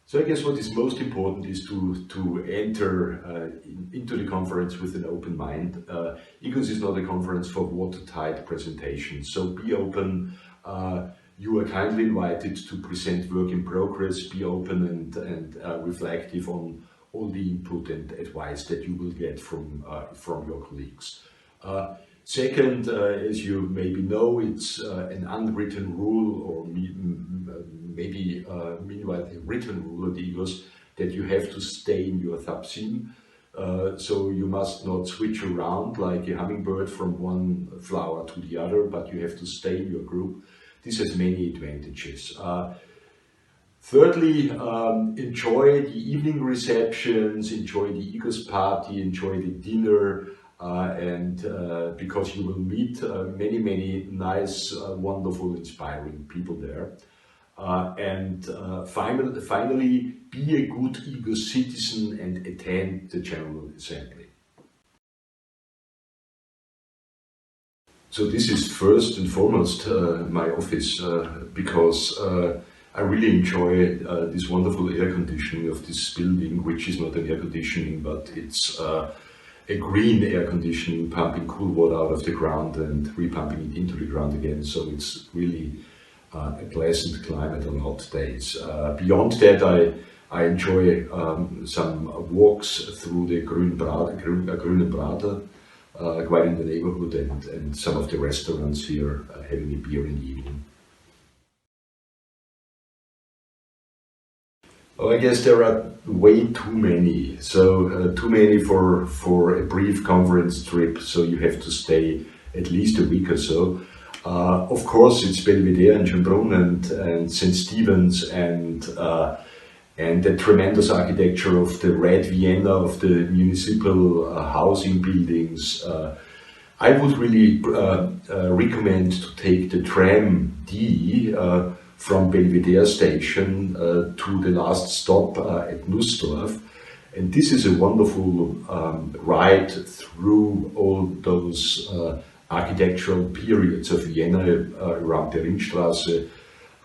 So I guess what is most important is to enter into the conference with an open mind. EGOS is not a conference for watertight presentations, so be open. You are kindly invited to present work in progress, be open and reflective on all the input and advice that you will get from your colleagues. Second, as you maybe know, it's an unwritten rule, or maybe meanwhile a written rule at EGOS, that you have to stay in your sub-theme. So you must not switch around like a hummingbird from one flower to the other, but you have to stay in your group. This has many advantages. Thirdly, enjoy the evening receptions, enjoy the EGOS party, enjoy the dinner, because you will meet many nice, wonderful, inspiring people there. Finally, be a good EGOS citizen and attend the General Assembly. So this is first and foremost my office, because I really enjoy this wonderful air conditioning of this building, which is not an air conditioning, but it's a green air conditioning, pumping cool water out of the ground and repumping it into the ground again. So it's really a pleasant climate on hot days. Beyond that, I enjoy some walks through the Grünen Prater, quite in the neighborhood, and some of the restaurants here, having a beer in the evening. Well, I guess there are way too many. So too many for a brief conference trip. So you have to stay at least a week or so. Of course, it's Belvedere and Schönbrunn and St. Stephen's and the tremendous architecture of the Red Vienna, of the municipal housing buildings. I would really recommend to take the tram D from Belvedere station to the last stop at Nussdorf. And this is a wonderful ride through all those architectural periods of Vienna around the Ringstraße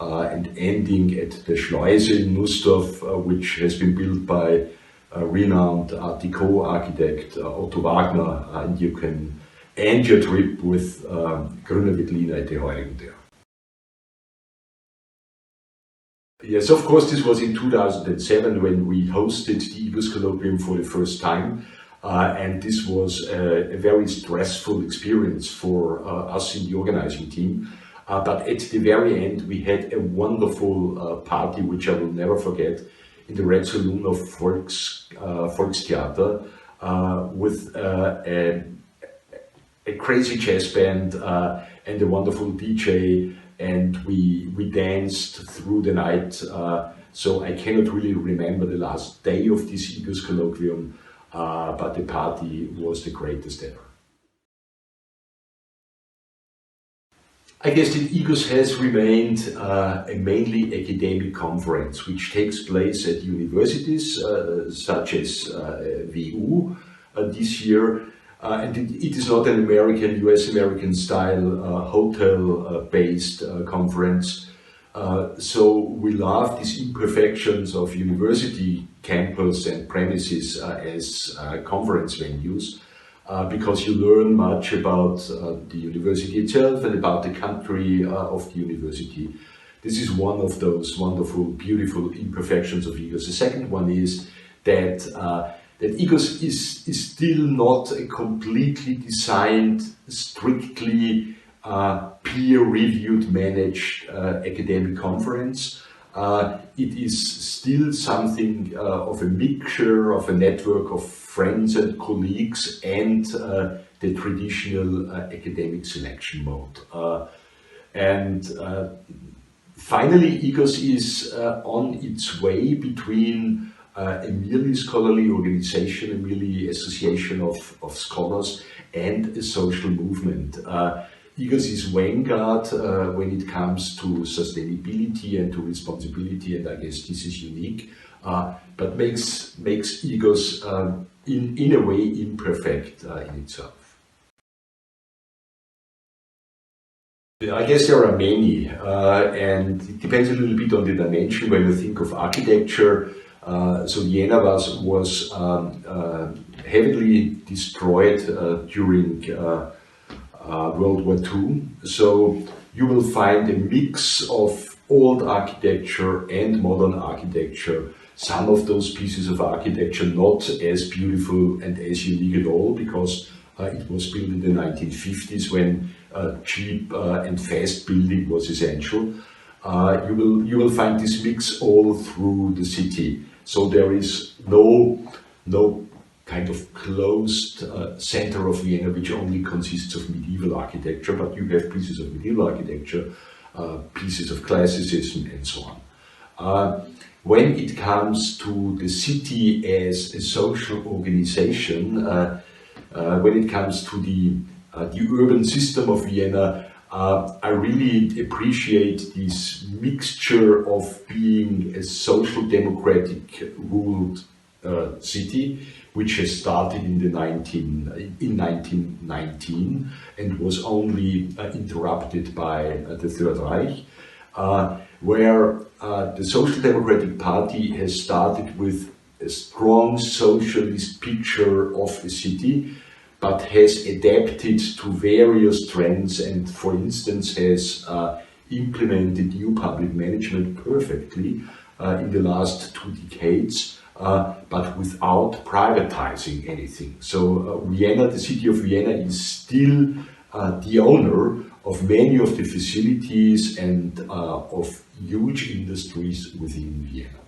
and ending at the Schleuse in Nussdorf, which has been built by renowned Art Deco architect Otto Wagner, and you can end your trip with Grüne Veltliner at the Heurigen there. Yes, of course, this was in 2007 when we hosted the EGOS Colloquium for the first time. And this was a very stressful experience for us in the organizing team. But at the very end, we had a wonderful party, which I will never forget, in the Red Saloon of Volkstheater, with a crazy jazz band and a wonderful DJ. And we danced through the night. So I cannot really remember the last day of this EGOS Colloquium. But the party was the greatest ever. I guess that EGOS has remained a mainly academic conference, which takes place at universities such as WU this year. And it is not an US-American style hotel-based conference. So we love these imperfections of university campus and premises as conference venues, because you learn much about the university itself and about the country of the university. This is one of those wonderful, beautiful imperfections of EGOS. The second one is that EGOS is still not a completely designed, strictly peer-reviewed, managed academic conference. It is still something of a mixture of a network of friends and colleagues and the traditional academic selection mode. Finally, EGOS is on its way between a merely scholarly organization, a merely association of scholars, and a social movement. EGOS is vanguard when it comes to sustainability and to responsibility, and I guess this is unique, but makes EGOS in a way imperfect in itself. I guess there are many, and it depends a little bit on the dimension. When you think of architecture, so Vienna was heavily destroyed during World War II. So you will find a mix of old architecture and modern architecture. Some of those pieces of architecture not as beautiful and as unique at all, because it was built in the 1950s when cheap and fast building was essential. You will find this mix all through the city. So there is no kind of closed center of Vienna which only consists of medieval architecture, but you have pieces of medieval architecture, pieces of classicism, and so on. When it comes to the city as a social organization, when it comes to the urban system of Vienna, I really appreciate this mixture of being a social democratic ruled city, which has started in 1919 and was only interrupted by the Third Reich, where the Social Democratic Party has started with a strong socialist picture of a city, but has adapted to various trends and, for instance, has implemented new public management perfectly in the last 2 decades, but without privatizing anything. So Vienna, the city of Vienna, is still the owner of many of the facilities and of huge industries within Vienna.